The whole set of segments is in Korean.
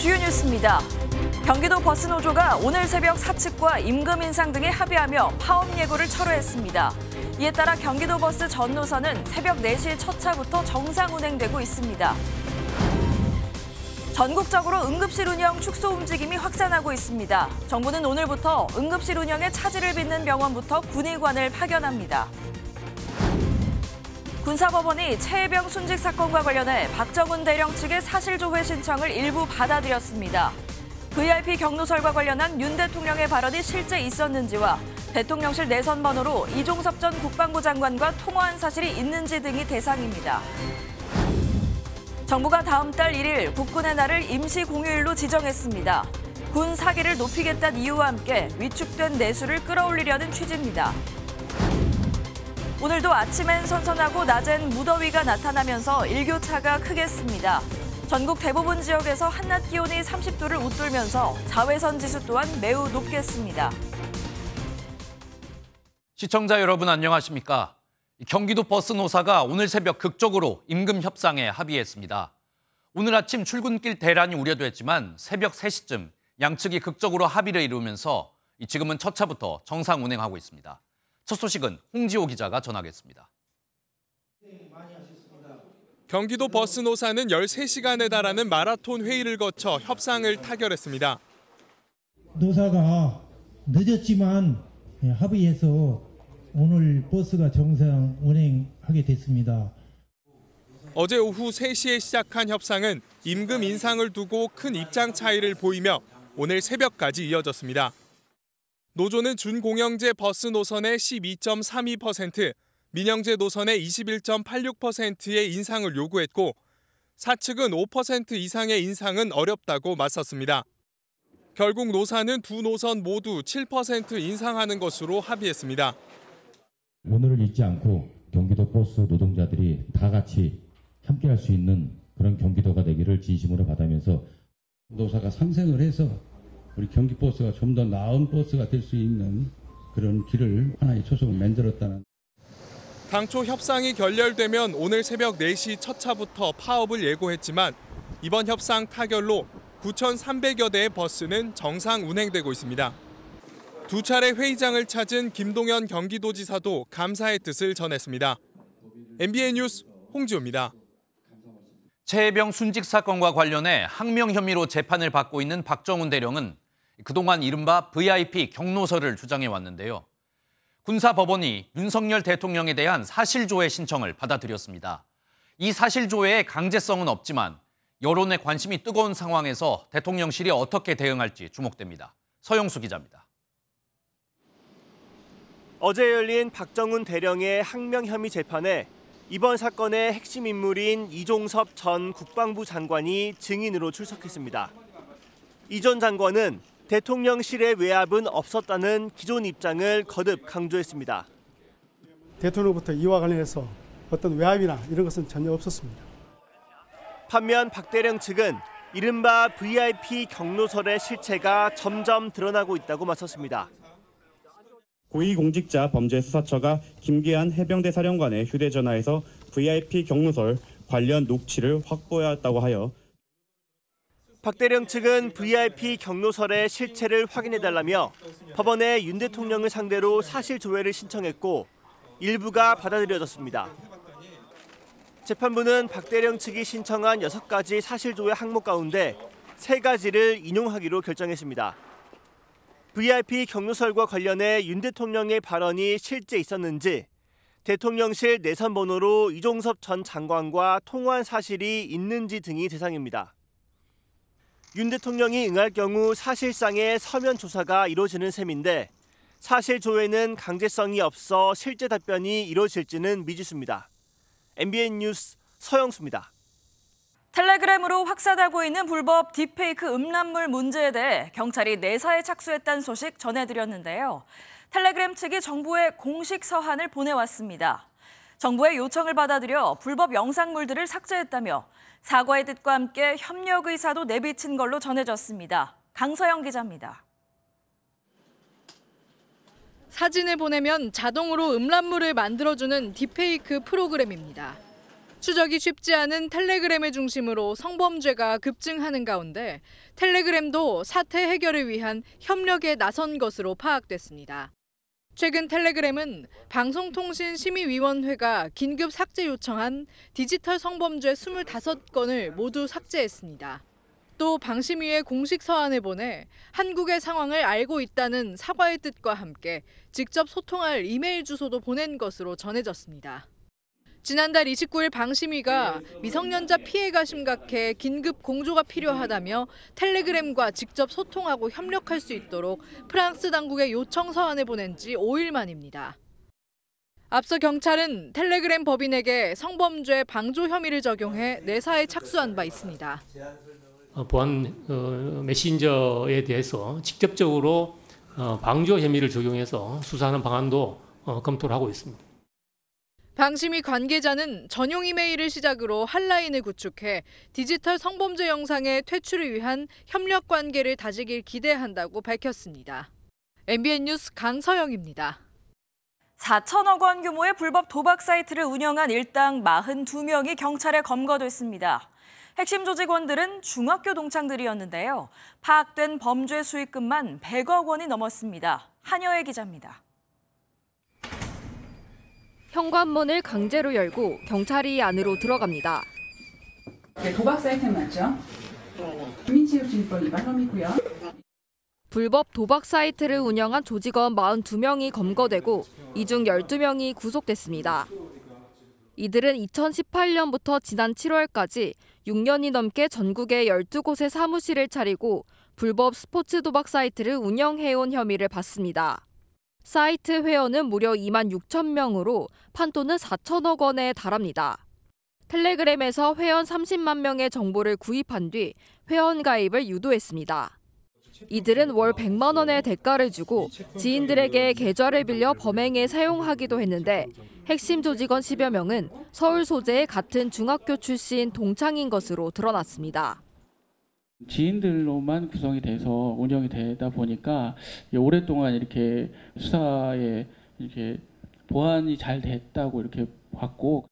주요 뉴스입니다. 경기도 버스노조가 오늘 새벽 사측과 임금 인상 등에 합의하며 파업 예고를 철회했습니다. 이에 따라 경기도 버스 전 노선은 새벽 4시 첫 차부터 정상 운행되고 있습니다. 전국적으로 응급실 운영 축소 움직임이 확산하고 있습니다. 정부는 오늘부터 응급실 운영에 차질을 빚는 병원부터 군의관을 파견합니다. 군사법원이 최혜병 순직 사건과 관련해 박정훈 대령 측의 사실조회 신청을 일부 받아들였습니다. VIP 경로설과 관련한 윤 대통령의 발언이 실제 있었는지와 대통령실 내선 번호로 이종섭 전 국방부 장관과 통화한 사실이 있는지 등이 대상입니다. 정부가 다음 달 1일 국군의 날을 임시 공휴일로 지정했습니다. 군 사기를 높이겠다는 이유와 함께 위축된 내수를 끌어올리려는 취지입니다. 오늘도 아침엔 선선하고 낮엔 무더위가 나타나면서 일교차가 크겠습니다. 전국 대부분 지역에서 한낮 기온이 30도를 웃돌면서 자외선 지수 또한 매우 높겠습니다. 시청자 여러분 안녕하십니까? 경기도 버스 노사가 오늘 새벽 극적으로 임금 협상에 합의했습니다. 오늘 아침 출근길 대란이 우려됐지만 새벽 3시쯤 양측이 극적으로 합의를 이루면서 지금은 첫 차부터 정상 운행하고 있습니다. 첫 소식은 홍지호 기자가 전하겠습니다. 경기도 버스 노사는 13시간에 달하는 마라톤 회의를 거쳐 협상을 타결했습니다. 노사가 늦었지만 합의해서 오늘 버스가 정상 운행하게 됐습니다. 어제 오후 3시에 시작한 협상은 임금 인상을 두고 큰 입장 차이를 보이며 오늘 새벽까지 이어졌습니다. 노조는 준공영제 버스 노선의 12.32%, 민영제 노선의 21.86%의 인상을 요구했고 사측은 5% 이상의 인상은 어렵다고 맞섰습니다. 결국 노사는 두 노선 모두 7% 인상하는 것으로 합의했습니다. 오늘을 잊지 않고 경기도 버스 노동자들이 다 같이 함께할 수 있는 그런 경기도가 되기를 진심으로 바라면서 노사가 상생을 해서 우리 경기버스가 좀 더 나은 버스가 될 수 있는 그런 길을 하나의 초석을 만들었다는. 당초 협상이 결렬되면 오늘 새벽 4시 첫 차부터 파업을 예고했지만 이번 협상 타결로 9,300여 대의 버스는 정상 운행되고 있습니다. 두 차례 회의장을 찾은 김동연 경기도지사도 감사의 뜻을 전했습니다. MBN 뉴스 홍지호입니다. 최혜병 순직 사건과 관련해 항명 혐의로 재판을 받고 있는 박정훈 대령은 그동안 이른바 VIP 경로설을 주장해 왔는데요. 군사법원이 윤석열 대통령에 대한 사실조회 신청을 받아들였습니다. 이 사실조회의 강제성은 없지만 여론의 관심이 뜨거운 상황에서 대통령실이 어떻게 대응할지 주목됩니다. 서영수 기자입니다. 어제 열린 박정훈 대령의 항명 혐의 재판에 이번 사건의 핵심 인물인 이종섭 전 국방부 장관이 증인으로 출석했습니다. 이 전 장관은 대통령실의 외압은 없었다는 기존 입장을 거듭 강조했습니다. 대통령부터 이와 관련해서 어떤 외압이나 이런 것은 전혀 없었습니다. 반면 박 대령 측은 이른바 VIP 경로설의 실체가 점점 드러나고 있다고 맞섰습니다. 고위공직자 범죄수사처가 김계한 해병대 사령관의 휴대전화에서 VIP 경로설 관련 녹취를 확보해왔다고 하여 박 대령 측은 VIP 경로설의 실체를 확인해달라며 법원에 윤 대통령을 상대로 사실조회를 신청했고 일부가 받아들여졌습니다. 재판부는 박 대령 측이 신청한 6가지 사실조회 항목 가운데 3가지를 인용하기로 결정했습니다. VIP 경로설과 관련해 윤 대통령의 발언이 실제 있었는지, 대통령실 내선 번호로 이종섭 전 장관과 통화한 사실이 있는지 등이 대상입니다. 윤 대통령이 응할 경우 사실상의 서면 조사가 이루어지는 셈인데 사실 조회는 강제성이 없어 실제 답변이 이루어질지는 미지수입니다. MBN 뉴스 서영수입니다. 텔레그램으로 확산하고 있는 불법 딥페이크 음란물 문제에 대해 경찰이 내사에 착수했다는 소식 전해드렸는데요. 텔레그램 측이 정부에 공식 서한을 보내왔습니다. 정부의 요청을 받아들여 불법 영상물들을 삭제했다며 사과의 뜻과 함께 협력 의사도 내비친 걸로 전해졌습니다. 강서영 기자입니다. 사진을 보내면 자동으로 음란물을 만들어주는 딥페이크 프로그램입니다. 추적이 쉽지 않은 텔레그램을 중심으로 성범죄가 급증하는 가운데 텔레그램도 사태 해결을 위한 협력에 나선 것으로 파악됐습니다. 최근 텔레그램은 방송통신심의위원회가 긴급 삭제 요청한 디지털 성범죄 25건을 모두 삭제했습니다. 또 방심위에 공식 서한을 보내 한국의 상황을 알고 있다는 사과의 뜻과 함께 직접 소통할 이메일 주소도 보낸 것으로 전해졌습니다. 지난달 29일 방심위가 미성년자 피해가 심각해 긴급 공조가 필요하다며 텔레그램과 직접 소통하고 협력할 수 있도록 프랑스 당국에 요청 서한을 보낸 지 5일 만입니다. 앞서 경찰은 텔레그램 법인에게 성범죄 방조 혐의를 적용해 내사에 착수한 바 있습니다. 보안 메신저에 대해서 직접적으로 방조 혐의를 적용해서 수사하는 방안도 검토를 하고 있습니다. 방심위 관계자는 전용 이메일을 시작으로 핫라인을 구축해 디지털 성범죄 영상의 퇴출을 위한 협력 관계를 다지길 기대한다고 밝혔습니다. MBN 뉴스 강서영입니다. 4천억 원 규모의 불법 도박 사이트를 운영한 일당 42명이 경찰에 검거됐습니다. 핵심 조직원들은 중학교 동창들이었는데요. 파악된 범죄 수익금만 100억 원이 넘었습니다. 한여애 기자입니다. 현관문을 강제로 열고 경찰이 안으로 들어갑니다. 도박 사이트 맞죠? 국민체육진법 위반 혐의고요. 불법 도박 사이트를 운영한 조직원 42명이 검거되고 이 중 12명이 구속됐습니다. 이들은 2018년부터 지난 7월까지 6년이 넘게 전국의 12곳의 사무실을 차리고 불법 스포츠 도박 사이트를 운영해온 혐의를 받습니다. 사이트 회원은 무려 2만 6천 명으로 판돈은 4천억 원에 달합니다. 텔레그램에서 회원 30만 명의 정보를 구입한 뒤 회원 가입을 유도했습니다. 이들은 월 100만 원의 대가를 주고 지인들에게 계좌를 빌려 범행에 사용하기도 했는데 핵심 조직원 10여 명은 서울 소재의 같은 중학교 출신 동창인 것으로 드러났습니다. 지인들로만 구성이 돼서 운영이 되다 보니까 오랫동안 이렇게 수사에 이렇게 보완이 잘 됐다고 이렇게 봤고,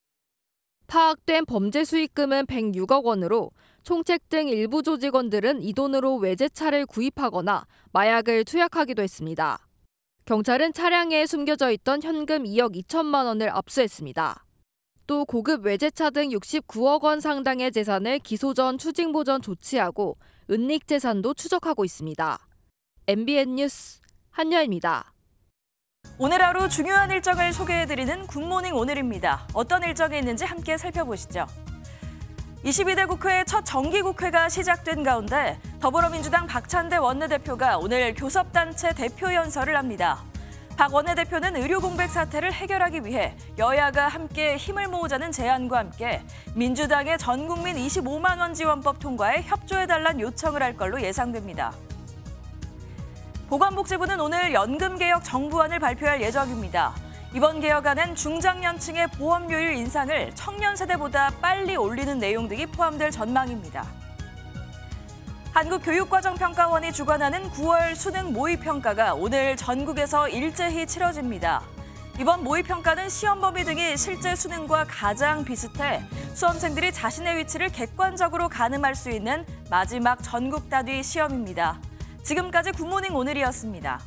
파악된 범죄 수익금은 106억 원으로 총책 등 일부 조직원들은 이 돈으로 외제차를 구입하거나 마약을 투약하기도 했습니다. 경찰은 차량에 숨겨져 있던 현금 2억 2천만 원을 압수했습니다. 또 고급 외제차 등 69억 원 상당의 재산을 기소 전 추징 보전 조치하고 은닉 재산도 추적하고 있습니다. MBN 뉴스 한여입니다. 오늘 하루 중요한 일정을 소개해드리는 굿모닝 오늘입니다. 어떤 일정이 있는지 함께 살펴보시죠. 22대 국회 첫 정기국회가 시작된 가운데 더불어민주당 박찬대 원내대표가 오늘 교섭단체 대표 연설을 합니다. 박 원내대표는 의료 공백 사태를 해결하기 위해 여야가 함께 힘을 모으자는 제안과 함께 민주당의 전국민 25만 원 지원법 통과에 협조해달라는 요청을 할 걸로 예상됩니다. 보건복지부는 오늘 연금개혁 정부안을 발표할 예정입니다. 이번 개혁안엔 중장년층의 보험료율 인상을 청년 세대보다 빨리 올리는 내용 등이 포함될 전망입니다. 한국교육과정평가원이 주관하는 9월 수능 모의평가가 오늘 전국에서 일제히 치러집니다. 이번 모의평가는 시험 범위 등이 실제 수능과 가장 비슷해 수험생들이 자신의 위치를 객관적으로 가늠할 수 있는 마지막 전국 단위 시험입니다. 지금까지 굿모닝 오늘이었습니다.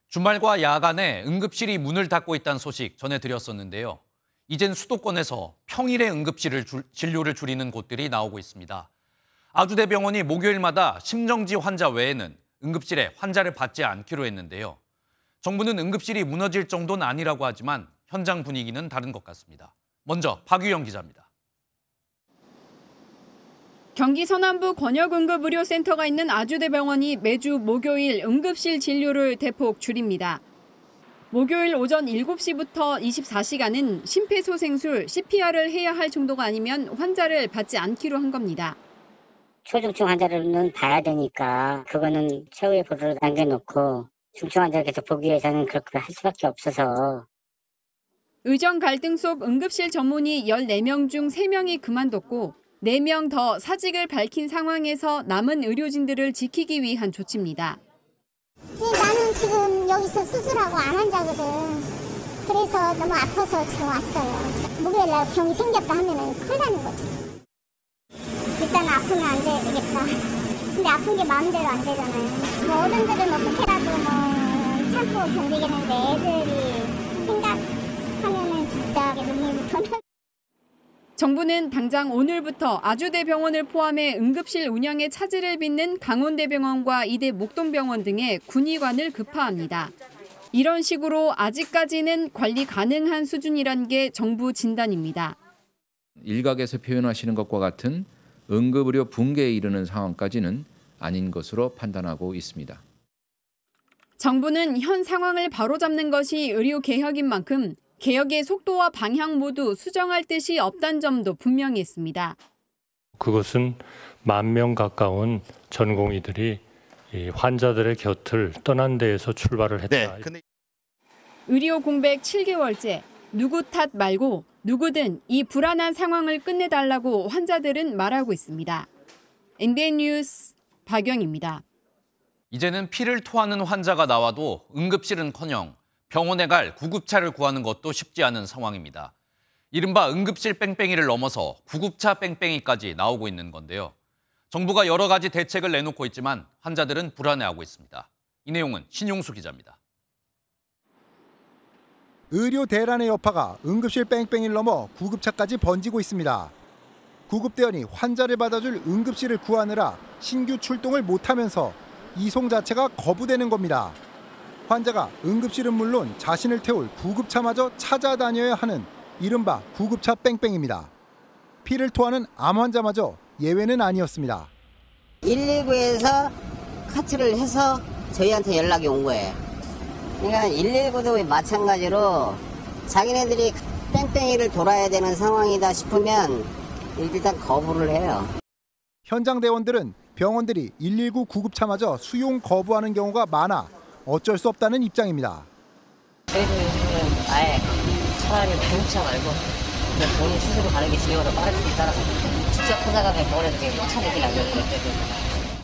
주말과 야간에 응급실이 문을 닫고 있다는 소식 전해드렸었는데요. 이젠 수도권에서 평일에 응급실 진료를 줄이는 곳들이 나오고 있습니다. 아주대병원이 목요일마다 심정지 환자 외에는 응급실에 환자를 받지 않기로 했는데요. 정부는 응급실이 무너질 정도는 아니라고 하지만 현장 분위기는 다른 것 같습니다. 먼저 박유영 기자입니다. 경기 서남부 권역응급의료센터가 있는 아주대병원이 매주 목요일 응급실 진료를 대폭 줄입니다. 목요일 오전 7시부터 24시간은 심폐소생술, CPR을 해야 할 정도가 아니면 환자를 받지 않기로 한 겁니다. 초중증 환자들은 봐야 되니까 그거는 최후의 보루로 남겨놓고 중증 환자를 계속 보기 위해서는 그렇게 할 수밖에 없어서. 의정 갈등 속 응급실 전문의 14명 중 3명이 그만뒀고 4명 더 사직을 밝힌 상황에서 남은 의료진들을 지키기 위한 조치입니다. 나는 지금 여기서 수술하고 안 환자거든. 그래서 너무 아파서 지금 왔어요. 목요일날 병이 생겼다 하면은 큰일 나는 거죠. 일단 아프면 안 되겠다. 근데 아픈 게 마음대로 안 되잖아요. 뭐 어른들은 어떻게라도 뭐 참고 견디겠는데 애들이 생각하면은 진짜 눈물부터. 정부는 당장 오늘부터 아주대병원을 포함해 응급실 운영에 차질을 빚는 강원대병원과 이대 목동병원 등의 군의관을 급파합니다. 이런 식으로 아직까지는 관리 가능한 수준이란 게 정부 진단입니다. 일각에서 표현하시는 것과 같은 응급의료 붕괴에 이르는 상황까지는 아닌 것으로 판단하고 있습니다. 정부는 현 상황을 바로잡는 것이 의료 개혁인 만큼 개혁의 속도와 방향 모두 수정할 뜻이 없다는 점도 분명히 했습니다. 그것은 10,000명 가까운 전공의들이 이 환자들의 곁을 떠난 데에서 출발을 했다. 의료 공백 7개월째, 누구 탓 말고 누구든 이 불안한 상황을 끝내달라고 환자들은 말하고 있습니다. MBN 뉴스 박영입니다. 이제는 피를 토하는 환자가 나와도 응급실은커녕 병원에 갈 구급차를 구하는 것도 쉽지 않은 상황입니다. 이른바 응급실 뺑뺑이를 넘어서 구급차 뺑뺑이까지 나오고 있는 건데요. 정부가 여러 가지 대책을 내놓고 있지만 환자들은 불안해하고 있습니다. 이 내용은 신용수 기자입니다. 의료 대란의 여파가 응급실 뺑뺑이를 넘어 구급차까지 번지고 있습니다. 구급대원이 환자를 받아줄 응급실을 구하느라 신규 출동을 못하면서 이송 자체가 거부되는 겁니다. 환자가 응급실은 물론 자신을 태울 구급차마저 찾아다녀야 하는 이른바 구급차 뺑뺑입니다. 피를 토하는 암 환자마저 예외는 아니었습니다. 119에서 카트를 해서 저희한테 연락이 온 거예요. 그러니까 119도 마찬가지로 자기네들이 뺑뺑이를 돌아야 되는 상황이다 싶으면 일단 거부를 해요. 현장 대원들은 병원들이 119 구급차마저 수용 거부하는 경우가 많아 어쩔 수 없다는 입장입니다. 저희도 요즘은 아예 차라리 구급차 말고 그냥 본인 스스로 가는 게 진료보다 빠를 수 있다라서 직접 찾아가면 병원에서 지금 쫓아내긴 안 되고.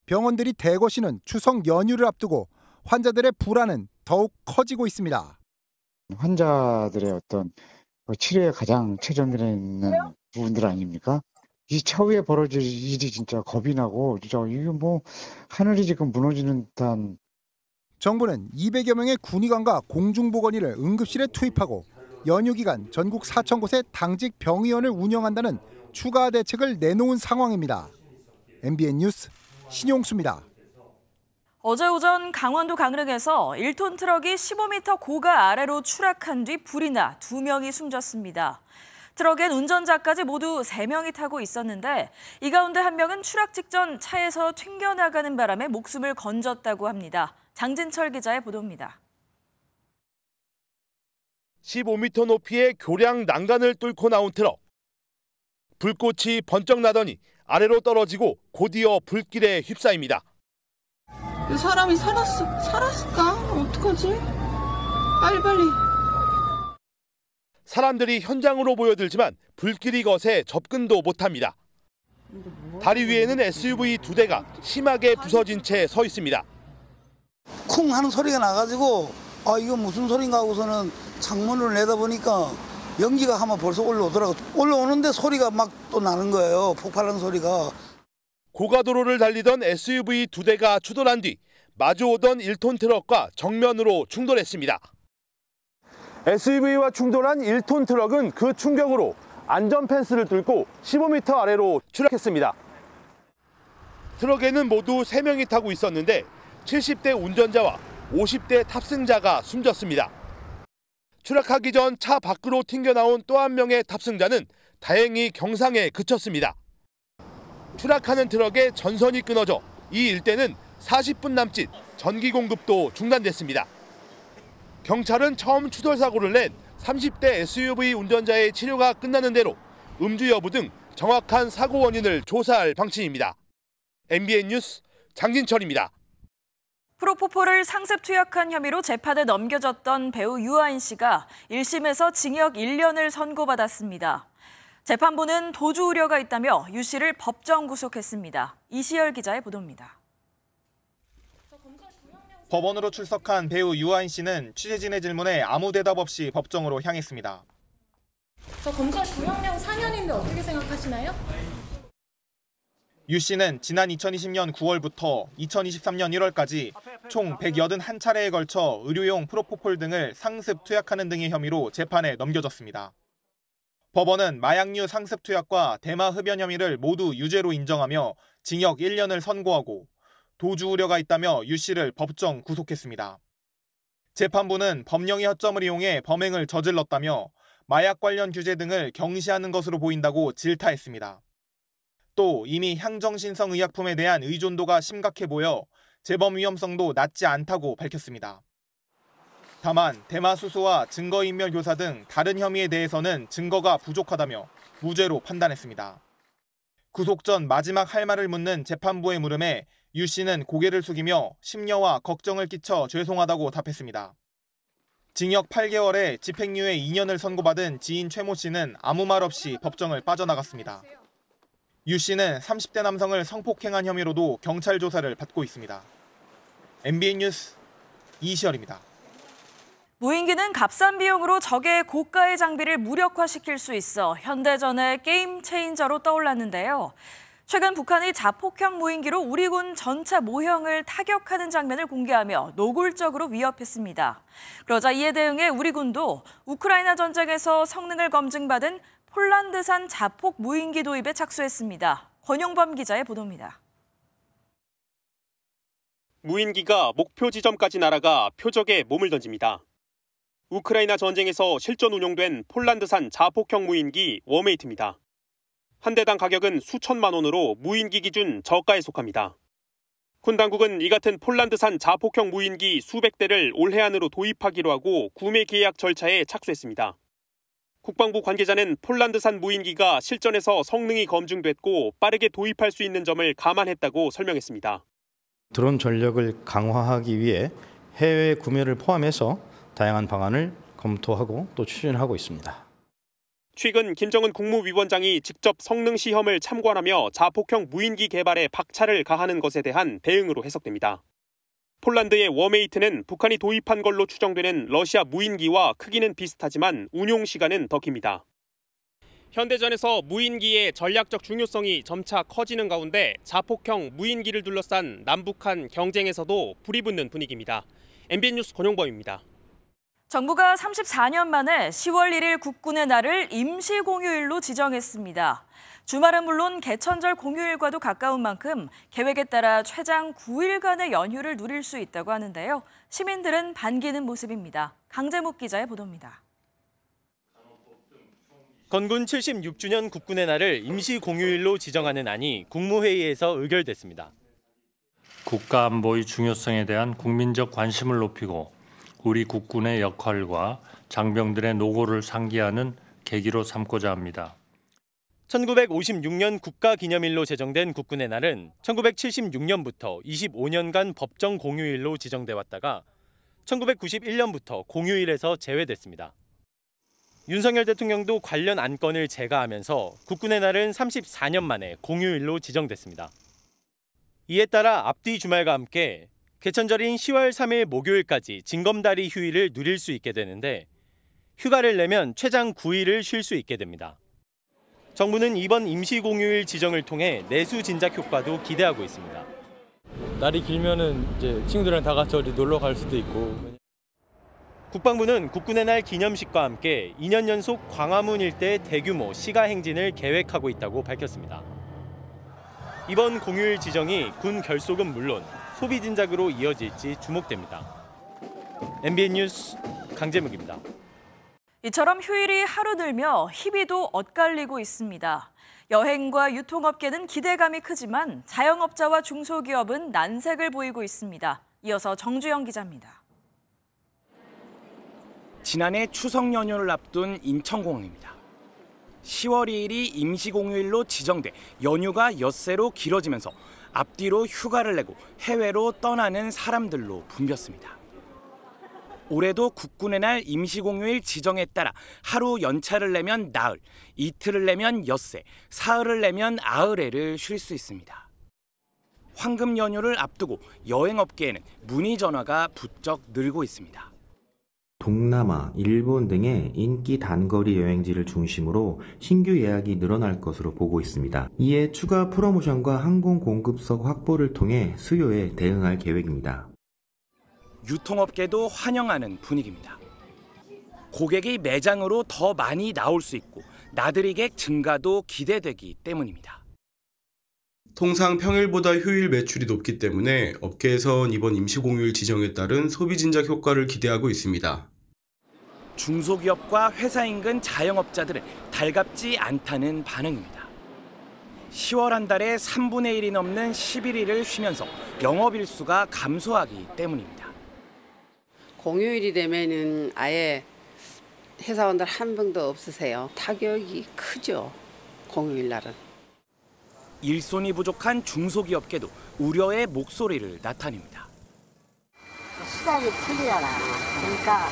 병원들이 대거 쉬는 추석 연휴를 앞두고 환자들의 불안은 더욱 커지고 있습니다. 환자들의 어떤 치료에 가장 최전면에 있는 부분들 아닙니까? 이 차후에 벌어질 일이 진짜 겁이 나고 진짜 이게 뭐 하늘이 지금 무너지는 듯한. 정부는 200여 명의 군의관과 공중보건의를 응급실에 투입하고 연휴 기간 전국 4,000곳에 당직 병의원을 운영한다는 추가 대책을 내놓은 상황입니다. MBN 뉴스 신용수입니다. 어제 오전 강원도 강릉에서 1톤 트럭이 15m 고가 아래로 추락한 뒤 불이 나 2명이 숨졌습니다. 트럭엔 운전자까지 모두 3명이 타고 있었는데 이 가운데 1명은 추락 직전 차에서 튕겨나가는 바람에 목숨을 건졌다고 합니다. 장진철 기자의 보도입니다. 15m 높이의 교량 난간을 뚫고 나온 트럭. 불꽃이 번쩍 나더니 아래로 떨어지고 곧이어 불길에 휩싸입니다. 사람이 살았을까? 어떡하지? 빨리빨리. 사람들이 현장으로 모여들지만 불길이 거세 접근도 못합니다. 다리 위에는 SUV 2대가 심하게 부서진 채 서 있습니다. 쿵 하는 소리가 나가지고 이거 무슨 소린가 하고서는 창문을 내다보니까 연기가 한번 벌써 올라오더라고. 올라오는데 소리가 막 또 나는 거예요. 폭발하는 소리가. 고가도로를 달리던 SUV 2대가 추돌한 뒤 마주오던 1톤 트럭과 정면으로 충돌했습니다. SUV와 충돌한 1톤 트럭은 그 충격으로 안전펜스를 뚫고 15m 아래로 추락했습니다. 트럭에는 모두 3명이 타고 있었는데 70대 운전자와 50대 탑승자가 숨졌습니다. 추락하기 전 차 밖으로 튕겨나온 또 한 명의 탑승자는 다행히 경상에 그쳤습니다. 추락하는 트럭에 전선이 끊어져 이 일대는 40분 남짓 전기 공급도 중단됐습니다. 경찰은 처음 추돌 사고를 낸 30대 SUV 운전자의 치료가 끝나는 대로 음주 여부 등 정확한 사고 원인을 조사할 방침입니다. MBN 뉴스 장진철입니다. 프로포폴을 상습 투약한 혐의로 재판에 넘겨졌던 배우 유아인 씨가 1심에서 징역 1년을 선고받았습니다. 재판부는 도주 우려가 있다며 유 씨를 법정 구속했습니다. 이시열 기자의 보도입니다. 법원으로 출석한 배우 유아인 씨는 취재진의 질문에 아무 대답 없이 법정으로 향했습니다. 저 검찰 구형령 4년인데 어떻게 생각하시나요? 유 씨는 지난 2020년 9월부터 2023년 1월까지 총 181차례에 걸쳐 의료용 프로포폴 등을 상습 투약하는 등의 혐의로 재판에 넘겨졌습니다. 법원은 마약류 상습 투약과 대마 흡연 혐의를 모두 유죄로 인정하며 징역 1년을 선고하고 도주 우려가 있다며 유 씨를 법정 구속했습니다. 재판부는 법령의 허점을 이용해 범행을 저질렀다며 마약 관련 규제 등을 경시하는 것으로 보인다고 질타했습니다. 또 이미 향정신성 의약품에 대한 의존도가 심각해 보여 재범 위험성도 낮지 않다고 밝혔습니다. 다만 대마수소와 증거인멸 교사 등 다른 혐의에 대해서는 증거가 부족하다며 무죄로 판단했습니다. 구속 전 마지막 할 말을 묻는 재판부의 물음에 유 씨는 고개를 숙이며 심려와 걱정을 끼쳐 죄송하다고 답했습니다. 징역 8개월에 집행유예 2년을 선고받은 지인 최모 씨는 아무 말 없이 법정을 빠져나갔습니다. 유 씨는 30대 남성을 성폭행한 혐의로도 경찰 조사를 받고 있습니다. MBN 뉴스 이시열입니다. 무인기는 값싼 비용으로 적의 고가의 장비를 무력화시킬 수 있어 현대전의 게임 체인저로 떠올랐는데요. 최근 북한이 자폭형 무인기로 우리 군 전차 모형을 타격하는 장면을 공개하며 노골적으로 위협했습니다. 그러자 이에 대응해 우리 군도 우크라이나 전쟁에서 성능을 검증받은 폴란드산 자폭 무인기 도입에 착수했습니다. 권용범 기자의 보도입니다. 무인기가 목표 지점까지 날아가 표적에 몸을 던집니다. 우크라이나 전쟁에서 실전 운용된 폴란드산 자폭형 무인기 워메이트입니다. 한 대당 가격은 수천만 원으로 무인기 기준 저가에 속합니다. 군 당국은 이 같은 폴란드산 자폭형 무인기 수백 대를 올해 안으로 도입하기로 하고 구매 계약 절차에 착수했습니다. 국방부 관계자는 폴란드산 무인기가 실전에서 성능이 검증됐고 빠르게 도입할 수 있는 점을 감안했다고 설명했습니다. 드론 전력을 강화하기 위해 해외 구매를 포함해서 다양한 방안을 검토하고 또 추진하고 있습니다. 최근 김정은 국무위원장이 직접 성능 시험을 참관하며 자폭형 무인기 개발에 박차를 가하는 것에 대한 대응으로 해석됩니다. 폴란드의 워메이트는 북한이 도입한 걸로 추정되는 러시아 무인기와 크기는 비슷하지만 운용 시간은 더 깁니다. 현대전에서 무인기의 전략적 중요성이 점차 커지는 가운데 자폭형 무인기를 둘러싼 남북한 경쟁에서도 불이 붙는 분위기입니다. MBN 뉴스 권용범입니다. 정부가 34년 만에 10월 1일 국군의 날을 임시 공휴일로 지정했습니다. 주말은 물론 개천절 공휴일과도 가까운 만큼 계획에 따라 최장 9일간의 연휴를 누릴 수 있다고 하는데요. 시민들은 반기는 모습입니다. 강재묵 기자의 보도입니다. 건군 76주년 국군의 날을 임시 공휴일로 지정하는 안이 국무회의에서 의결됐습니다. 국가안보의 중요성에 대한 국민적 관심을 높이고 우리 국군의 역할과 장병들의 노고를 상기하는 계기로 삼고자 합니다. 1956년 국가기념일로 제정된 국군의 날은 1976년부터 25년간 법정 공휴일로 지정돼 왔다가 1991년부터 공휴일에서 제외됐습니다. 윤석열 대통령도 관련 안건을 제거하면서 국군의 날은 34년 만에 공휴일로 지정됐습니다. 이에 따라 앞뒤 주말과 함께 개천절인 10월 3일 목요일까지 징검다리 휴일을 누릴 수 있게 되는데 휴가를 내면 최장 9일을 쉴 수 있게 됩니다. 정부는 이번 임시공휴일 지정을 통해 내수 진작 효과도 기대하고 있습니다. 날이 길면은 이제 친구들이랑 다 같이 어디 놀러 갈 수도 있고. 국방부는 국군의 날 기념식과 함께 2년 연속 광화문 일대 대규모 시가 행진을 계획하고 있다고 밝혔습니다. 이번 공휴일 지정이 군 결속은 물론 소비 진작으로 이어질지 주목됩니다. MBN 뉴스 강재묵입니다. 이처럼 휴일이 하루 늘며 희비도 엇갈리고 있습니다. 여행과 유통업계는 기대감이 크지만 자영업자와 중소기업은 난색을 보이고 있습니다. 이어서 정주영 기자입니다. 지난해 추석 연휴를 앞둔 인천공항입니다. 10월 2일이 임시공휴일로 지정돼 연휴가 엿새로 길어지면서 앞뒤로 휴가를 내고 해외로 떠나는 사람들로 붐볐습니다. 올해도 국군의 날 임시공휴일 지정에 따라 하루 연차를 내면 나흘, 이틀을 내면 엿새, 사흘을 내면 아흘에를 쉴 수 있습니다. 황금 연휴를 앞두고 여행업계에는 문의 전화가 부쩍 늘고 있습니다. 동남아, 일본 등의 인기 단거리 여행지를 중심으로 신규 예약이 늘어날 것으로 보고 있습니다. 이에 추가 프로모션과 항공 공급석 확보를 통해 수요에 대응할 계획입니다. 유통업계도 환영하는 분위기입니다. 고객이 매장으로 더 많이 나올 수 있고 나들이객 증가도 기대되기 때문입니다. 통상 평일보다 휴일 매출이 높기 때문에 업계에선 이번 임시공휴일 지정에 따른 소비 진작 효과를 기대하고 있습니다. 중소기업과 회사 인근 자영업자들은 달갑지 않다는 반응입니다. 10월 한 달에 3분의 1이 넘는 11일을 쉬면서 영업일수가 감소하기 때문입니다. 공휴일이 되면은 아예 회사원들 한 명도 없으세요. 타격이 크죠, 공휴일 날은. 일손이 부족한 중소기업계도 우려의 목소리를 나타냅니다. 시장이 틀리잖아. 그러니까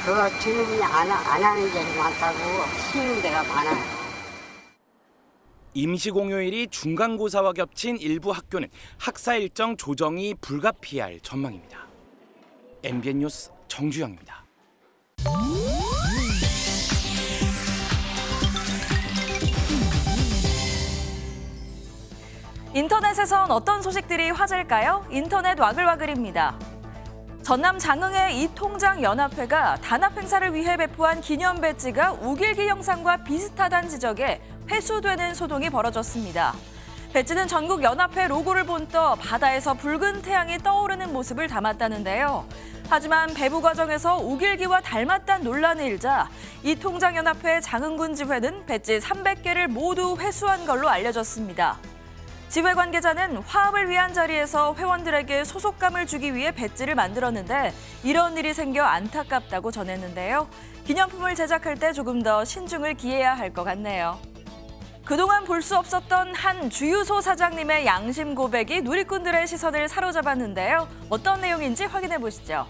그거 주는 분이 안 하는 게 많다고 쉬는 데가 많아요. 임시공휴일이 중간고사와 겹친 일부 학교는 학사 일정 조정이 불가피할 전망입니다. MBN 뉴스 정주영입니다. 인터넷에선 어떤 소식들이 화제일까요? 인터넷 와글와글입니다. 전남 장흥의 이통장연합회가 단합 행사를 위해 배포한 기념 배지가 우길기 영상과 비슷하다는 지적에 회수되는 소동이 벌어졌습니다. 배지는 전국 연합회 로고를 본떠 바다에서 붉은 태양이 떠오르는 모습을 담았다는데요. 하지만 배부 과정에서 우길기와 닮았다는 논란이 일자 이통장연합회 장흥군 지회는 배지 300개를 모두 회수한 걸로 알려졌습니다. 지회 관계자는 화합을 위한 자리에서 회원들에게 소속감을 주기 위해 배지를 만들었는데 이런 일이 생겨 안타깝다고 전했는데요. 기념품을 제작할 때 조금 더 신중을 기해야 할 것 같네요. 그동안 볼 수 없었던 한 주유소 사장님의 양심 고백이 누리꾼들의 시선을 사로잡았는데요. 어떤 내용인지 확인해 보시죠.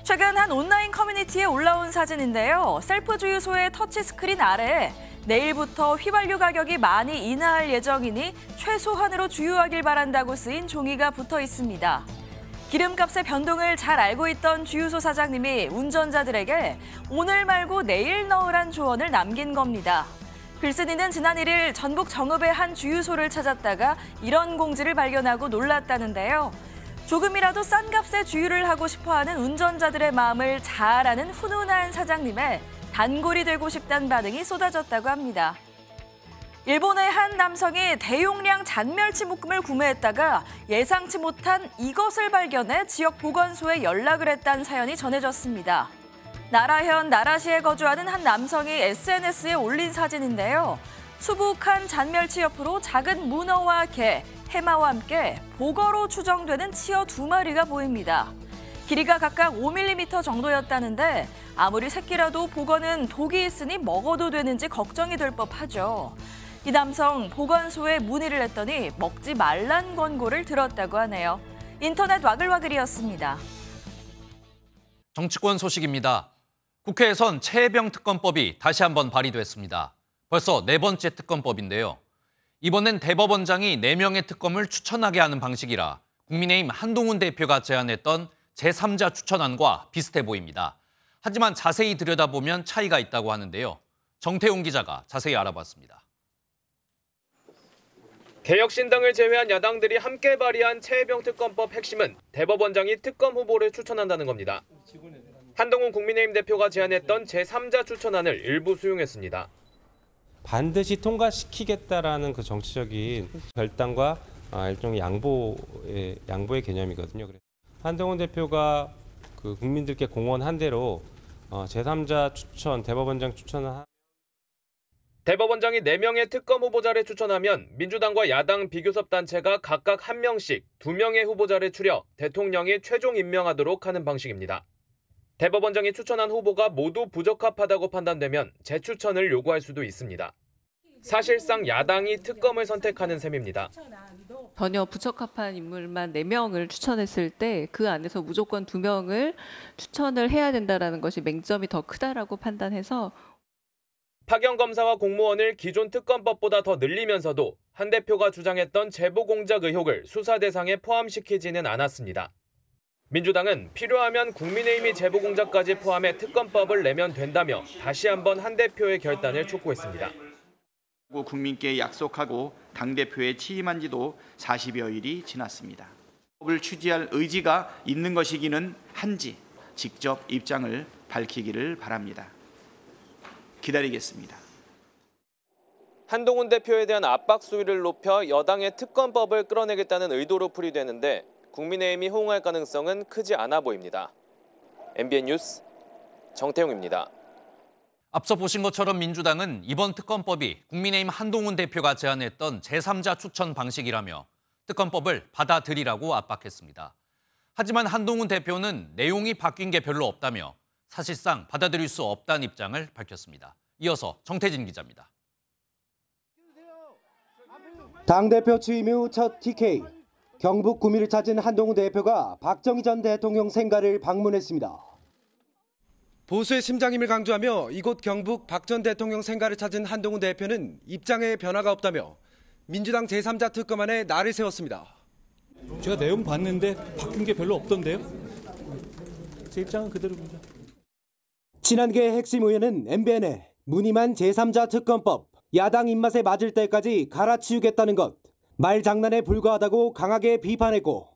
최근 한 온라인 커뮤니티에 올라온 사진인데요. 셀프 주유소의 터치스크린 아래에 내일부터 휘발유 가격이 많이 인하할 예정이니 최소한으로 주유하길 바란다고 쓰인 종이가 붙어 있습니다. 기름값의 변동을 잘 알고 있던 주유소 사장님이 운전자들에게 오늘 말고 내일 넣으란 조언을 남긴 겁니다. 글쓴이는 지난 1일 전북 정읍의 한 주유소를 찾았다가 이런 공지를 발견하고 놀랐다는데요. 조금이라도 싼 값에 주유를 하고 싶어하는 운전자들의 마음을 잘 아는 훈훈한 사장님의 단골이 되고 싶다는 반응이 쏟아졌다고 합니다. 일본의 한 남성이 대용량 잔멸치 묶음을 구매했다가 예상치 못한 이것을 발견해 지역 보건소에 연락을 했다는 사연이 전해졌습니다. 나라현 나라시에 거주하는 한 남성이 SNS에 올린 사진인데요. 수북한 잔멸치 옆으로 작은 문어와 게, 해마와 함께 보거로 추정되는 치어 2마리가 보입니다. 길이가 각각 5mm 정도였다는데 아무리 새끼라도 보거는 독이 있으니 먹어도 되는지 걱정이 될 법하죠. 이 남성 보건소에 문의를 했더니 먹지 말란 권고를 들었다고 하네요. 인터넷 와글와글이었습니다. 정치권 소식입니다. 국회에선 최혜병 특검법이 다시 한번 발의됐습니다. 벌써 4번째 특검법인데요. 이번엔 대법원장이 4명의 특검을 추천하게 하는 방식이라 국민의힘 한동훈 대표가 제안했던 제3자 추천안과 비슷해 보입니다. 하지만 자세히 들여다보면 차이가 있다고 하는데요. 정태용 기자가 자세히 알아봤습니다. 개혁신당을 제외한 야당들이 함께 발의한 최혜병 특검법 핵심은 대법원장이 특검 후보를 추천한다는 겁니다. 한동훈 국민의힘 대표가 제안했던 제3자 추천안을 일부 수용했습니다. 반드시 통과시키겠다라는 그 정치적인 결단과 일종의 양보의 개념이거든요. 한동훈 대표가 그 국민들께 공언한 대로 제3자 추천, 대법원장 추천을 하면 대법원장이 4명의 특검 후보자를 추천하면 민주당과 야당 비교섭 단체가 각각 1명씩 2명의 후보자를 추려 대통령이 최종 임명하도록 하는 방식입니다. 대법원장이 추천한 후보가 모두 부적합하다고 판단되면 재추천을 요구할 수도 있습니다. 사실상 야당이 특검을 선택하는 셈입니다. 전혀 부적합한 인물만 4명을 추천했을 때 그 안에서 무조건 2명을 추천을 해야 된다는 것이 맹점이 더 크다라고 판단해서 파견 검사와 공무원을 기존 특검법보다 더 늘리면서도 한 대표가 주장했던 제보 공작 의혹을 수사 대상에 포함시키지는 않았습니다. 민주당은 필요하면 국민의힘이 제보 공작까지 포함해 특검법을 내면 된다며 다시 한번 한 대표의 결단을 촉구했습니다. 국민께 약속하고 당대표에 취임한 지도 40여일이 지났습니다. 법을 취지할 의지가 있는 것이기는 한지 직접 입장을 밝히기를 바랍니다. 기다리겠습니다. 한동훈 대표에 대한 압박 수위를 높여 여당의 특검법을 끌어내겠다는 의도로 풀이되는데 국민의힘이 호응할 가능성은 크지 않아 보입니다. MBN 뉴스 정태용입니다. 앞서 보신 것처럼 민주당은 이번 특검법이 국민의힘 한동훈 대표가 제안했던 제3자 추천 방식이라며 특검법을 받아들이라고 압박했습니다. 하지만 한동훈 대표는 내용이 바뀐 게 별로 없다며 사실상 받아들일 수 없다는 입장을 밝혔습니다. 이어서 정태진 기자입니다. 당대표 취임 후 첫 TK, 경북 구미를 찾은 한동훈 대표가 박정희 전 대통령 생가를 방문했습니다. 보수의 심장임을 강조하며 이곳 경북 박 전 대통령 생가를 찾은 한동훈 대표는 입장에 변화가 없다며 민주당 제3자 특검안에 날을 세웠습니다. 제가 내용 봤는데 바뀐 게 별로 없던데요? 제 입장은 그대로입니다. 친한계 핵심 의원은 MBN에 무늬만 제3자 특검법, 야당 입맛에 맞을 때까지 갈아치우겠다는 것, 말장난에 불과하다고 강하게 비판했고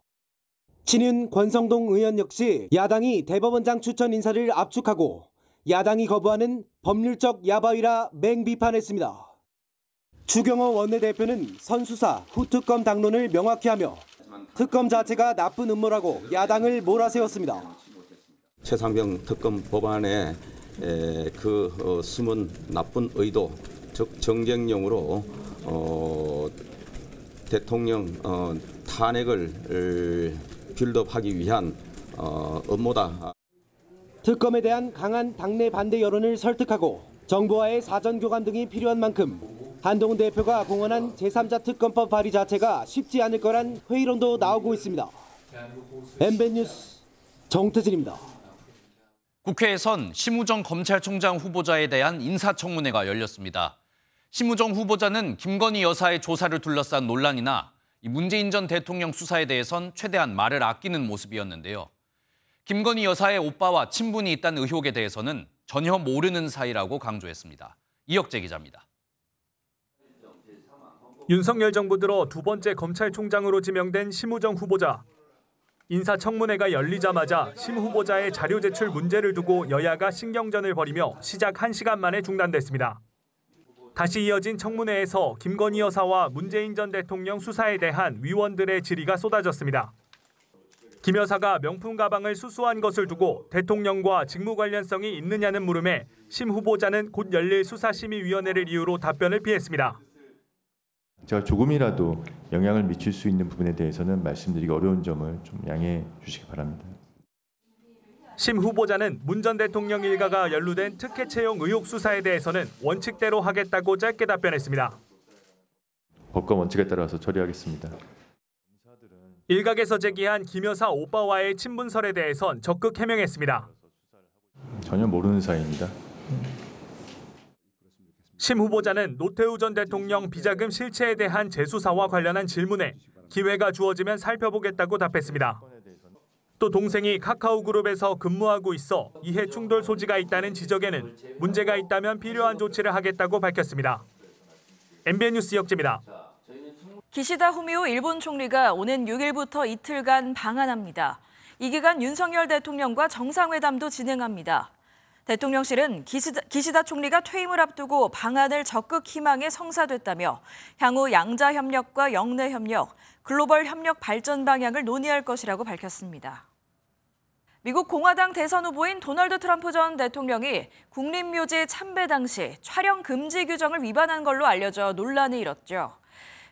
친윤 권성동 의원 역시 야당이 대법원장 추천 인사를 압축하고 야당이 거부하는 법률적 야바위라 맹비판했습니다. 추경호 원내대표는 선수사, 후특검 당론을 명확히 하며 특검 자체가 나쁜 음모라고 야당을 몰아세웠습니다. 최상병 특검 법안에 그 숨은 나쁜 의도, 즉 정쟁용으로 대통령 탄핵을 빌드업하기 위한 음모다. 특검에 대한 강한 당내 반대 여론을 설득하고 정부와의 사전 교감 등이 필요한 만큼 한동훈 대표가 공언한 제3자 특검법 발의 자체가 쉽지 않을 거란 회의론도 나오고 있습니다. MBN 뉴스 정태진입니다. 국회에선 심우정 검찰총장 후보자에 대한 인사청문회가 열렸습니다. 심우정 후보자는 김건희 여사의 조사를 둘러싼 논란이나 문재인 전 대통령 수사에 대해선 최대한 말을 아끼는 모습이었는데요. 김건희 여사의 오빠와 친분이 있다는 의혹에 대해서는 전혀 모르는 사이라고 강조했습니다. 이혁재 기자입니다. 윤석열 정부 들어 두 번째 검찰총장으로 지명된 심우정 후보자. 인사청문회가 열리자마자 심 후보자의 자료 제출 문제를 두고 여야가 신경전을 벌이며 시작 1시간 만에 중단됐습니다. 다시 이어진 청문회에서 김건희 여사와 문재인 전 대통령 수사에 대한 위원들의 질의가 쏟아졌습니다. 김 여사가 명품 가방을 수수한 것을 두고 대통령과 직무 관련성이 있느냐는 물음에 심 후보자는 곧 열릴 수사심의위원회를 이유로 답변을 피했습니다. 제가 조금이라도 영향을 미칠 수 있는 부분에 대해서는 말씀드리기 어려운 점을 좀 양해해 주시기 바랍니다. 심 후보자는 문 전 대통령 일가가 연루된 특혜 채용 의혹 수사에 대해서는 원칙대로 하겠다고 짧게 답변했습니다. 법과 원칙에 따라서 처리하겠습니다. 일각에서 제기한 김 여사 오빠와의 친분설에 대해선 적극 해명했습니다. 전혀 모르는 사이입니다. 심 후보자는 노태우 전 대통령 비자금 실체에 대한 재수사와 관련한 질문에 기회가 주어지면 살펴보겠다고 답했습니다. 또 동생이 카카오그룹에서 근무하고 있어 이해 충돌 소지가 있다는 지적에는 문제가 있다면 필요한 조치를 하겠다고 밝혔습니다. MBN 뉴스 이혁재입니다. 기시다 후미오 일본 총리가 오는 6일부터 이틀간 방한합니다. 이 기간 윤석열 대통령과 정상회담도 진행합니다. 대통령실은 기시다 총리가 퇴임을 앞두고 방한을 적극 희망해 성사됐다며 향후 양자 협력과 영내 협력, 글로벌 협력 발전 방향을 논의할 것이라고 밝혔습니다. 미국 공화당 대선 후보인 도널드 트럼프 전 대통령이 국립묘지 참배 당시 촬영 금지 규정을 위반한 걸로 알려져 논란이 일었죠.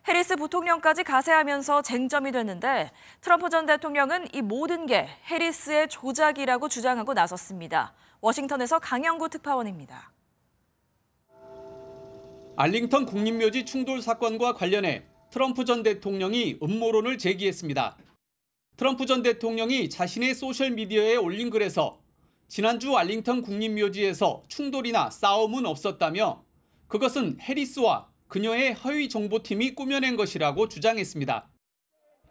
해리스 부통령까지 가세하면서 쟁점이 됐는데 트럼프 전 대통령은 이 모든 게 해리스의 조작이라고 주장하고 나섰습니다. 워싱턴에서 강영구 특파원입니다. 알링턴 국립묘지 충돌 사건과 관련해 트럼프 전 대통령이 음모론을 제기했습니다. 트럼프 전 대통령이 자신의 소셜미디어에 올린 글에서 지난주 알링턴 국립묘지에서 충돌이나 싸움은 없었다며 그것은 해리스와 그녀의 허위 정보팀이 꾸며낸 것이라고 주장했습니다.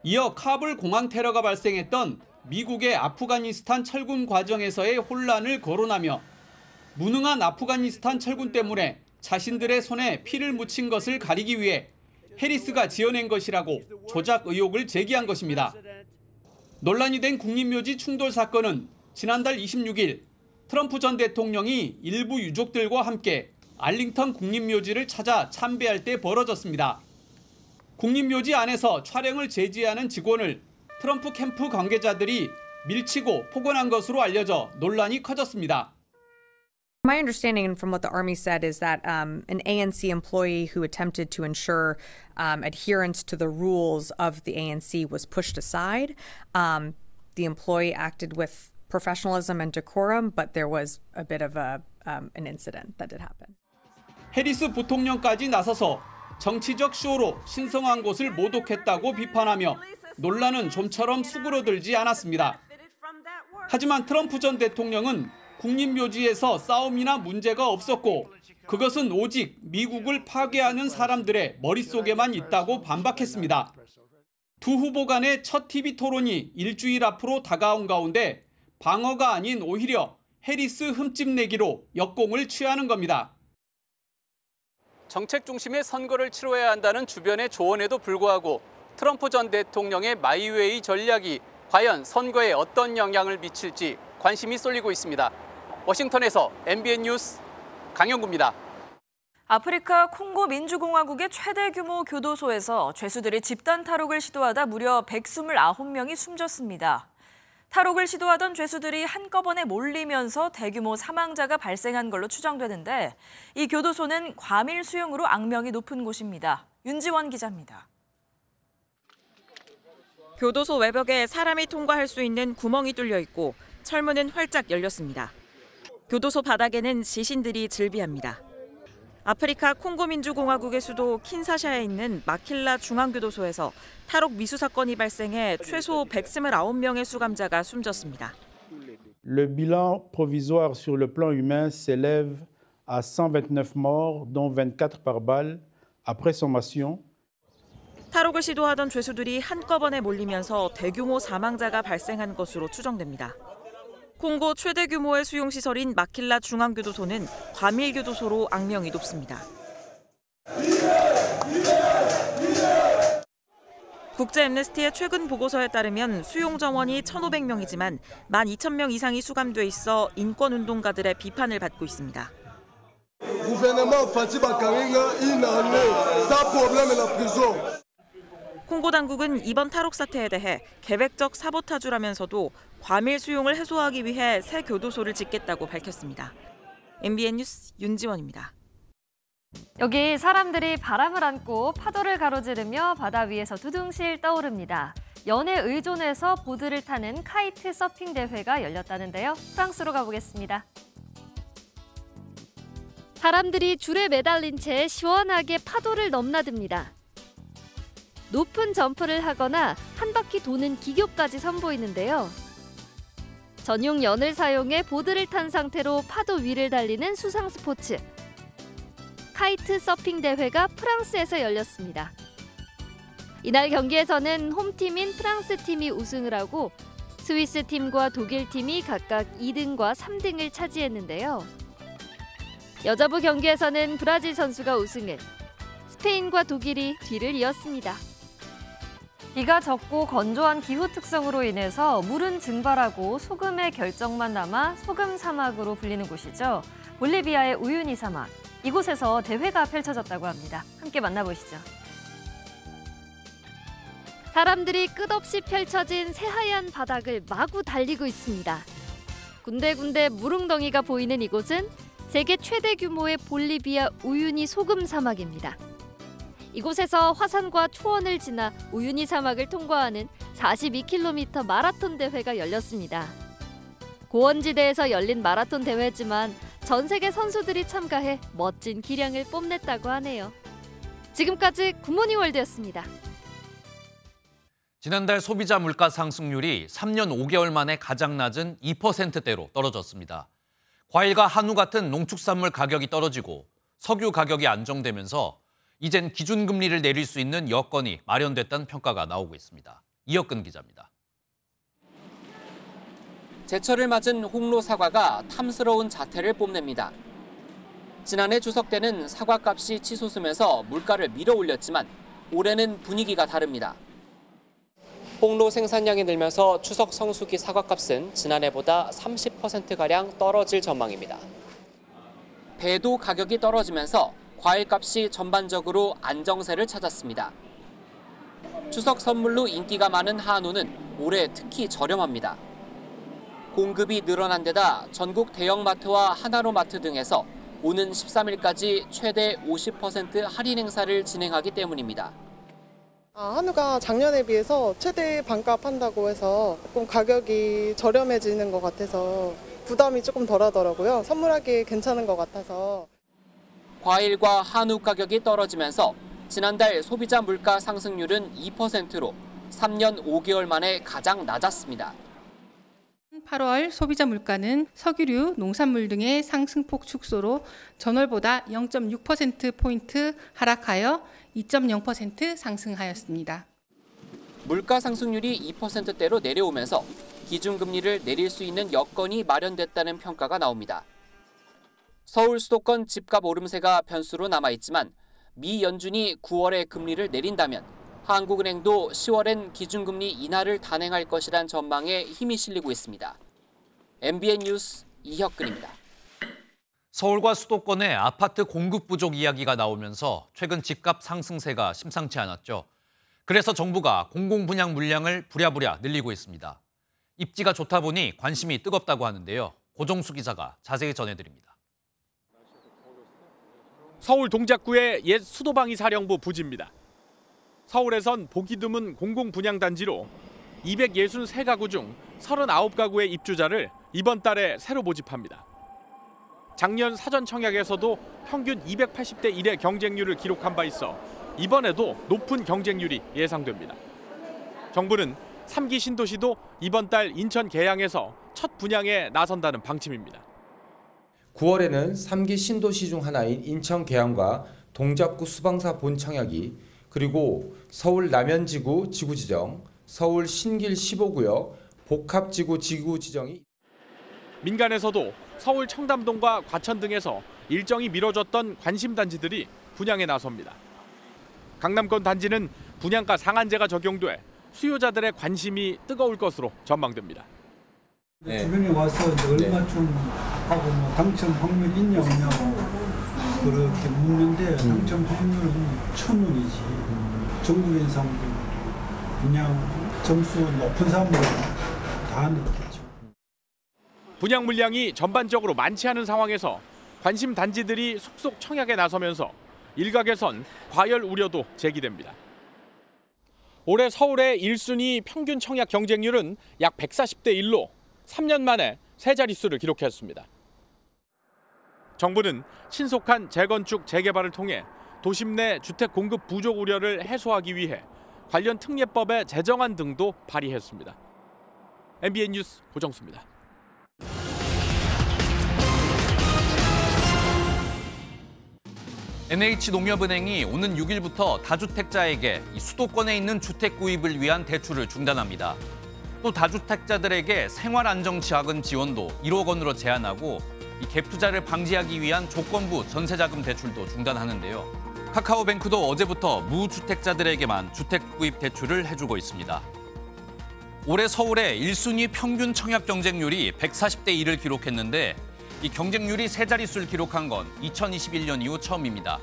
이어 카불 공항 테러가 발생했던 미국의 아프가니스탄 철군 과정에서의 혼란을 거론하며 무능한 아프가니스탄 철군 때문에 자신들의 손에 피를 묻힌 것을 가리기 위해 해리스가 지어낸 것이라고 조작 의혹을 제기한 것입니다. 논란이 된 국립묘지 충돌 사건은 지난달 26일 트럼프 전 대통령이 일부 유족들과 함께 알링턴 국립묘지를 찾아 참배할 때 벌어졌습니다. 국립묘지 안에서 촬영을 제지하는 직원을 트럼프 캠프 관계자들이 밀치고 폭언한 것으로 알려져 논란이 커졌습니다. My understanding from what the Army said is that an ANC employee who attempted to ensure adherence to the rules of the ANC was pushed aside. The employee acted with professionalism and decorum, but there was a bit of an incident that did happen. 해리스 부통령까지 나서서 정치적 쇼로 신성한 곳을 모독했다고 비판하며 논란은 좀처럼 수그러들지 않았습니다. 하지만 트럼프 전 대통령은 국립묘지에서 싸움이나 문제가 없었고 그것은 오직 미국을 파괴하는 사람들의 머릿속에만 있다고 반박했습니다. 두 후보 간의 첫 TV 토론이 일주일 앞으로 다가온 가운데 방어가 아닌 오히려 해리스 흠집내기로 역공을 취하는 겁니다. 정책 중심의 선거를 치러야 한다는 주변의 조언에도 불구하고 트럼프 전 대통령의 마이웨이 전략이 과연 선거에 어떤 영향을 미칠지 관심이 쏠리고 있습니다. 워싱턴에서 MBN 뉴스 강영구입니다. 아프리카 콩고 민주공화국의 최대 규모 교도소에서 죄수들이 집단 탈옥을 시도하다 무려 129명이 숨졌습니다. 탈옥을 시도하던 죄수들이 한꺼번에 몰리면서 대규모 사망자가 발생한 걸로 추정되는데 이 교도소는 과밀 수용으로 악명이 높은 곳입니다. 윤지원 기자입니다. 교도소 외벽에 사람이 통과할 수 있는 구멍이 뚫려 있고 철문은 활짝 열렸습니다. 교도소 바닥에는 시신들이 즐비합니다. 아프리카 콩고 민주공화국의 수도 킨사샤에 있는 마킬라 중앙교도소에서 탈옥 미수 사건이 발생해 최소 129명의 수감자가 숨졌습니다. Le bilan provisoire sur le plan humain s'élève à 129 morts, dont 24 par balle après sommation. 탈옥을 시도하던 죄수들이 한꺼번에 몰리면서 대규모 사망자가 발생한 것으로 추정됩니다. 콩고 최대 규모의 수용시설인 마킬라 중앙교도소는 과밀교도소로 악명이 높습니다. 국제 앰네스티의 최근 보고서에 따르면 수용 정원이 1,500명이지만 12,000명 이상이 수감돼 있어 인권운동가들의 비판을 받고 있습니다. 콩고 당국은 이번 탈옥 사태에 대해 계획적 사보타주라면서도 과밀 수용을 해소하기 위해 새 교도소를 짓겠다고 밝혔습니다. MBN 뉴스 윤지원입니다. 여기 사람들이 바람을 안고 파도를 가로지르며 바다 위에서 두둥실 떠오릅니다. 연에 의존해서 보드를 타는 카이트 서핑 대회가 열렸다는데요. 프랑스로 가보겠습니다. 사람들이 줄에 매달린 채 시원하게 파도를 넘나듭니다. 높은 점프를 하거나 한 바퀴 도는 기교까지 선보이는데요. 전용 연을 사용해 보드를 탄 상태로 파도 위를 달리는 수상 스포츠. 카이트 서핑 대회가 프랑스에서 열렸습니다. 이날 경기에서는 홈팀인 프랑스 팀이 우승을 하고 스위스 팀과 독일 팀이 각각 2등과 3등을 차지했는데요. 여자부 경기에서는 브라질 선수가 우승을, 스페인과 독일이 뒤를 이었습니다. 비가 적고 건조한 기후 특성으로 인해서 물은 증발하고 소금의 결정만 남아 소금 사막으로 불리는 곳이죠. 볼리비아의 우유니 사막. 이곳에서 대회가 펼쳐졌다고 합니다. 함께 만나보시죠. 사람들이 끝없이 펼쳐진 새하얀 바닥을 마구 달리고 있습니다. 군데군데 물웅덩이가 보이는 이곳은 세계 최대 규모의 볼리비아 우유니 소금 사막입니다. 이곳에서 화산과 초원을 지나 우유니 사막을 통과하는 42km 마라톤 대회가 열렸습니다. 고원지대에서 열린 마라톤 대회지만 전 세계 선수들이 참가해 멋진 기량을 뽐냈다고 하네요. 지금까지 굿모닝 월드였습니다. 지난달 소비자 물가 상승률이 3년 5개월 만에 가장 낮은 2%대로 떨어졌습니다. 과일과 한우 같은 농축산물 가격이 떨어지고 석유 가격이 안정되면서 이젠 기준금리를 내릴 수 있는 여건이 마련됐다는 평가가 나오고 있습니다. 이혁근 기자입니다. 제철을 맞은 홍로 사과가 탐스러운 자태를 뽐냅니다. 지난해 추석 때는 사과값이 치솟으면서 물가를 밀어올렸지만 올해는 분위기가 다릅니다. 홍로 생산량이 늘면서 추석 성수기 사과값은 지난해보다 30%가량 떨어질 전망입니다. 배도 가격이 떨어지면서 과일값이 전반적으로 안정세를 찾았습니다. 추석 선물로 인기가 많은 한우는 올해 특히 저렴합니다. 공급이 늘어난 데다 전국 대형마트와 하나로마트 등에서 오는 13일까지 최대 50% 할인 행사를 진행하기 때문입니다. 한우가 작년에 비해서 최대 반값 한다고 해서 조금 가격이 저렴해지는 것 같아서 부담이 조금 덜하더라고요. 선물하기에 괜찮은 것 같아서. 과일과 한우 가격이 떨어지면서 지난달 소비자 물가 상승률은 2%로 3년 5개월 만에 가장 낮았습니다. 8월 소비자 물가는 석유류, 농산물 등의 상승폭 축소로 전월보다 0.6%포인트 하락하여 2.0% 상승하였습니다. 물가 상승률이 2%대로 내려오면서 기준금리를 내릴 수 있는 여건이 마련됐다는 평가가 나옵니다. 서울 수도권 집값 오름세가 변수로 남아있지만 미 연준이 9월에 금리를 내린다면 한국은행도 10월엔 기준금리 인하를 단행할 것이란 전망에 힘이 실리고 있습니다. MBN 뉴스 이혁근입니다. 서울과 수도권의 아파트 공급 부족 이야기가 나오면서 최근 집값 상승세가 심상치 않았죠. 그래서 정부가 공공분양 물량을 부랴부랴 늘리고 있습니다. 입지가 좋다 보니 관심이 뜨겁다고 하는데요. 고정수 기자가 자세히 전해드립니다. 서울 동작구의 옛 수도방위 사령부 부지입니다. 서울에선 보기 드문 공공분양단지로 263가구 중 39가구의 입주자를 이번 달에 새로 모집합니다. 작년 사전 청약에서도 평균 280대 1의 경쟁률을 기록한 바 있어 이번에도 높은 경쟁률이 예상됩니다. 정부는 3기 신도시도 이번 달 인천 계양에서 첫 분양에 나선다는 방침입니다. 9월에는 3기 신도시 중 하나인 인천 계양과 동작구 수방사 본 청약이 그리고 서울 남현지구 지구지정, 서울 신길 15구역 복합지구 지구지정이 민간에서도 서울 청담동과 과천 등에서 일정이 미뤄졌던 관심단지들이 분양에 나섭니다. 강남권 단지는 분양가 상한제가 적용돼 수요자들의 관심이 뜨거울 것으로 전망됩니다. 주변에 와서 얼마쯤 하고 뭐 당첨 확률 있냐 없냐고 그렇게 묻는데 당첨 확률은 1000원이지. 전국인 사람들 그냥 점수 높은 사람들 다 느꼈죠. 분양 물량이 전반적으로 많지 않은 상황에서 관심 단지들이 속속 청약에 나서면서 일각에선 과열 우려도 제기됩니다. 올해 서울의 1순위 평균 청약 경쟁률은 약 140대 1로 3년 만에 세 자릿수를 기록했습니다. 정부는 신속한 재건축, 재개발을 통해 도심 내 주택 공급 부족 우려를 해소하기 위해 관련 특례법의 제정안 등도 발의했습니다. MBN 뉴스 고정수입니다. NH농협은행이 오는 6일부터 다주택자에게 수도권에 있는 주택 구입을 위한 대출을 중단합니다. 또 다주택자들에게 생활안정자금 지원도 1억 원으로 제한하고 갭 투자를 방지하기 위한 조건부 전세자금 대출도 중단하는데요. 카카오뱅크도 어제부터 무주택자들에게만 주택 구입 대출을 해주고 있습니다. 올해 서울의 1순위 평균 청약 경쟁률이 140대 1을 기록했는데 이 경쟁률이 세 자릿수를 기록한 건 2021년 이후 처음입니다.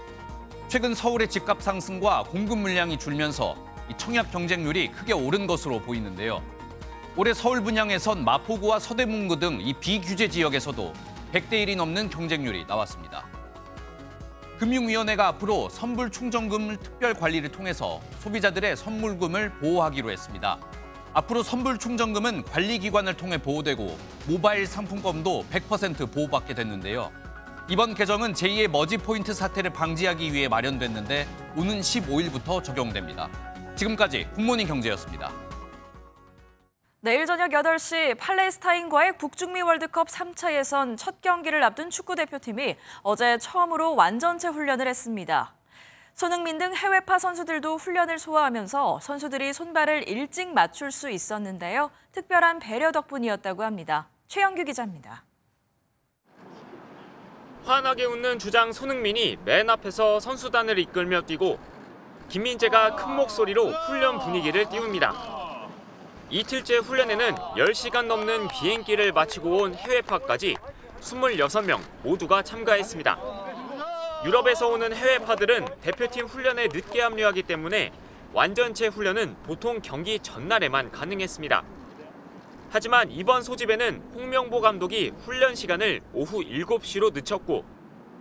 최근 서울의 집값 상승과 공급 물량이 줄면서 이 청약 경쟁률이 크게 오른 것으로 보이는데요. 올해 서울 분양에선 마포구와 서대문구 등 이 비규제 지역에서도 100대 1이 넘는 경쟁률이 나왔습니다. 금융위원회가 앞으로 선불 충전금 특별 관리를 통해서 소비자들의 선물금을 보호하기로 했습니다. 앞으로 선불 충전금은 관리기관을 통해 보호되고 모바일 상품권도 100% 보호받게 됐는데요. 이번 개정은 제2의 머지 포인트 사태를 방지하기 위해 마련됐는데 오는 15일부터 적용됩니다. 지금까지 굿모닝 경제였습니다. 내일 저녁 8시 팔레스타인과의 북중미 월드컵 3차 예선 첫 경기를 앞둔 축구대표팀이 어제 처음으로 완전체 훈련을 했습니다. 손흥민 등 해외파 선수들도 훈련을 소화하면서 선수들이 손발을 일찍 맞출 수 있었는데요. 특별한 배려 덕분이었다고 합니다. 최영규 기자입니다. 환하게 웃는 주장 손흥민이 맨 앞에서 선수단을 이끌며 뛰고 김민재가 큰 목소리로 훈련 분위기를 띄웁니다. 이틀째 훈련에는 10시간 넘는 비행기를 마치고 온 해외파까지 26명 모두가 참가했습니다. 유럽에서 오는 해외파들은 대표팀 훈련에 늦게 합류하기 때문에 완전체 훈련은 보통 경기 전날에만 가능했습니다. 하지만 이번 소집에는 홍명보 감독이 훈련 시간을 오후 7시로 늦췄고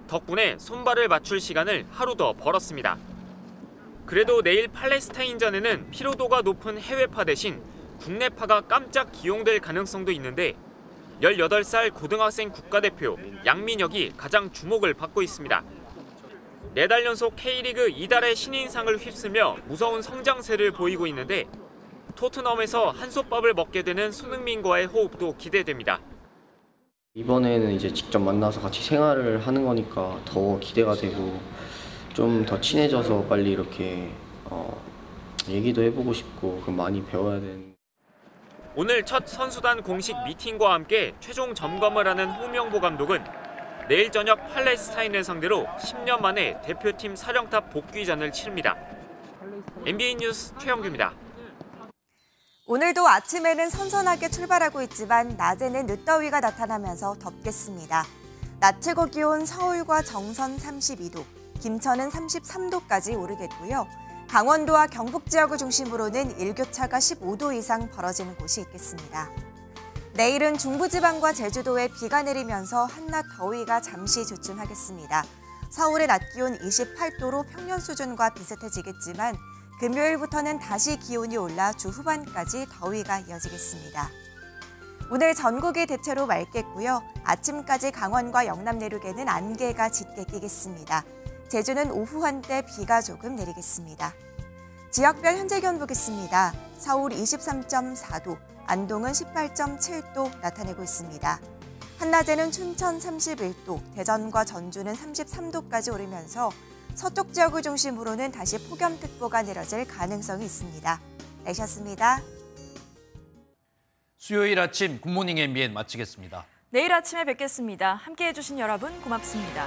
덕분에 손발을 맞출 시간을 하루 더 벌었습니다. 그래도 내일 팔레스타인전에는 피로도가 높은 해외파 대신 국내파가 깜짝 기용될 가능성도 있는데 18살 고등학생 국가대표 양민혁이 가장 주목을 받고 있습니다. 4달 연속 K리그 이달의 신인상을 휩쓰며 무서운 성장세를 보이고 있는데 토트넘에서 한솥밥을 먹게 되는 손흥민과의 호흡도 기대됩니다. 이번에는 이제 직접 만나서 같이 생활을 하는 거니까 더 기대가 되고 좀 더 친해져서 빨리 이렇게 얘기도 해보고 싶고 그럼 많이 배워야 되는. 오늘 첫 선수단 공식 미팅과 함께 최종 점검을 하는 홍명보 감독은 내일 저녁 팔레스타인을 상대로 10년 만에 대표팀 사령탑 복귀전을 치릅니다. NBA 뉴스 최영규입니다. 오늘도 아침에는 선선하게 출발하고 있지만 낮에는 늦더위가 나타나면서 덥겠습니다. 낮 최고 기온 서울과 정선 32도, 김천은 33도까지 오르겠고요. 강원도와 경북 지역을 중심으로는 일교차가 15도 이상 벌어지는 곳이 있겠습니다. 내일은 중부지방과 제주도에 비가 내리면서 한낮 더위가 잠시 주춤하겠습니다. 서울의 낮 기온 28도로 평년 수준과 비슷해지겠지만 금요일부터는 다시 기온이 올라 주 후반까지 더위가 이어지겠습니다. 오늘 전국이 대체로 맑겠고요. 아침까지 강원과 영남 내륙에는 안개가 짙게 끼겠습니다. 제주는 오후 한때 비가 조금 내리겠습니다. 지역별 현재 기온 보겠습니다. 서울 23.4도, 안동은 18.7도 나타내고 있습니다. 한낮에는 춘천 31도, 대전과 전주는 33도까지 오르면서 서쪽 지역을 중심으로는 다시 폭염특보가 내려질 가능성이 있습니다. 날씨였습니다. 수요일 아침 굿모닝 MBN 마치겠습니다. 내일 아침에 뵙겠습니다. 함께해 주신 여러분 고맙습니다.